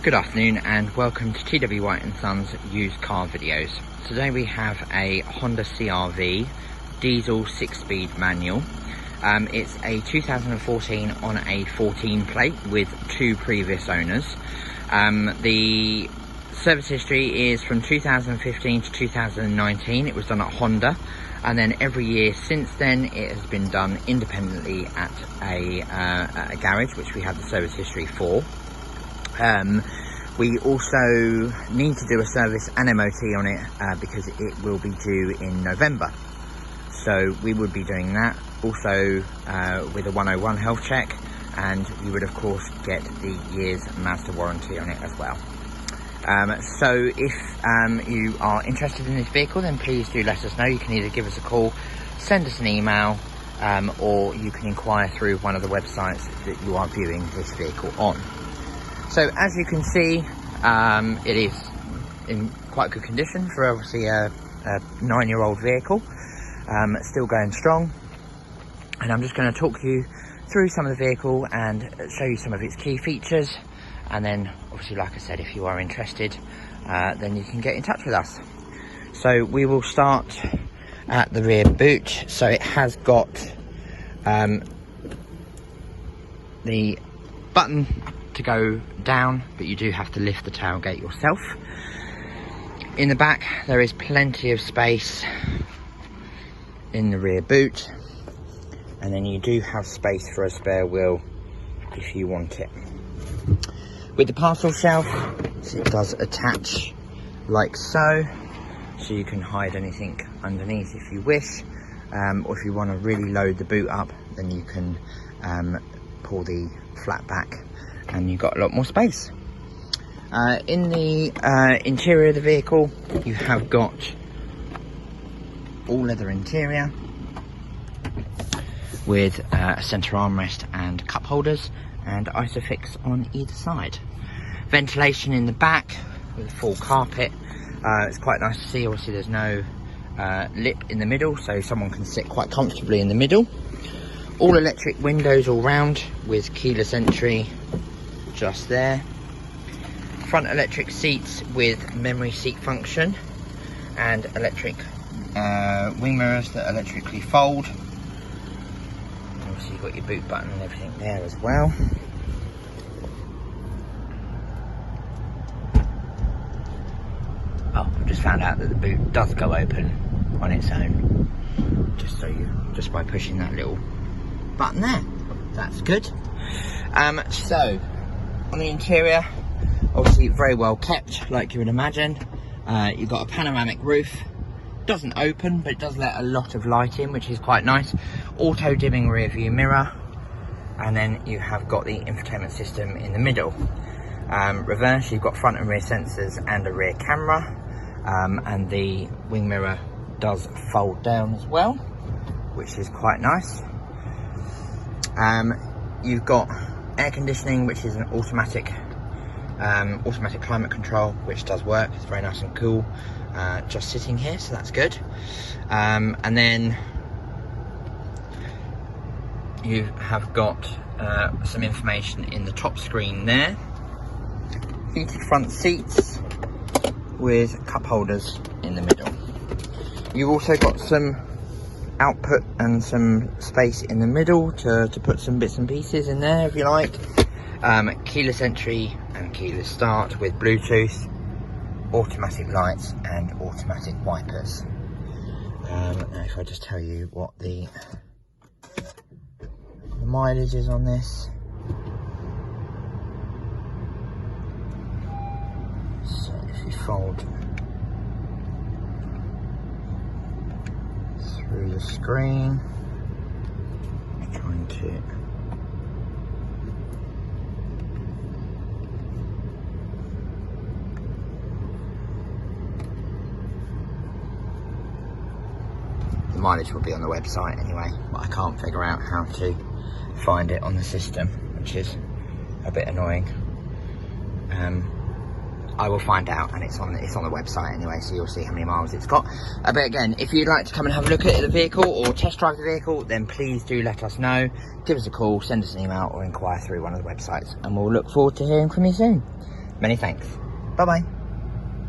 Good afternoon and welcome to T.W White Sons used car videos. Today we have a Honda CR-V diesel 6-speed manual. It's a 2014 on a 14 plate with 2 previous owners. The service history is from 2015 to 2019. It was done at Honda, and then every year since then it has been done independently at a garage, which we have the service history for. We also need to do a service and MOT on it because it will be due in November. So we would be doing that also with a 101 health check, and you would of course get the year's Mazda warranty on it as well. So if you are interested in this vehicle, then please do let us know. You can either give us a call, send us an email, or you can inquire through one of the websites that you are viewing this vehicle on. So as you can see, it is in quite good condition for obviously a 9-year-old vehicle. Still going strong, and I'm just going to talk you through some of the vehicle and show you some of its key features, and then obviously, like I said, if you are interested, then you can get in touch with us. So we will start at the rear boot. So it has got the button to go down, but you do have to lift the tailgate yourself. In the back there is plenty of space in the rear boot, and then you do have space for a spare wheel if you want it. With the parcel shelf, it does attach like so you can hide anything underneath if you wish, or if you want to really load the boot up, then you can pull the flap back and you've got a lot more space. In the interior of the vehicle, you have got all leather interior with a centre armrest and cup holders, and Isofix on either side. Ventilation in the back with a full carpet. It's quite nice to see. Obviously there's no lip in the middle, so someone can sit quite comfortably in the middle. All electric windows all round with keyless entry just there. Front electric seats with memory seat function, and electric wing mirrors that electrically fold. Obviously you've got your boot button and everything there as well. Oh, I've just found out that the boot does go open on its own, just by pushing that little button there. That's good. So on the interior, obviously very well kept, like you would imagine. You've got a panoramic roof. Doesn't open, but it does let a lot of light in, which is quite nice. Auto dimming rear view mirror, and then you have got the infotainment system in the middle. Reverse, you've got front and rear sensors and a rear camera, and the wing mirror does fold down as well, which is quite nice. You've got air conditioning, which is an automatic climate control, which does work. It's very nice and cool just sitting here, so that's good. And then you have got some information in the top screen there. Heated front seats with cup holders in the middle. You've also got some output and some space in the middle to put some bits and pieces in there if you like. Keyless entry and keyless start with Bluetooth, automatic lights and automatic wipers. Now if I just tell you what the mileage is on this. So if you fold through the screen, I'm trying to mileage will be on the website anyway, but I can't figure out how to find it on the system, which is a bit annoying. I will find out, and it's on the website anyway, so you'll see how many miles it's got. But again, if you'd like to come and have a look at the vehicle or test drive the vehicle, then please do let us know. Give us a call, send us an email, or inquire through one of the websites, and we'll look forward to hearing from you soon. Many thanks. Bye bye.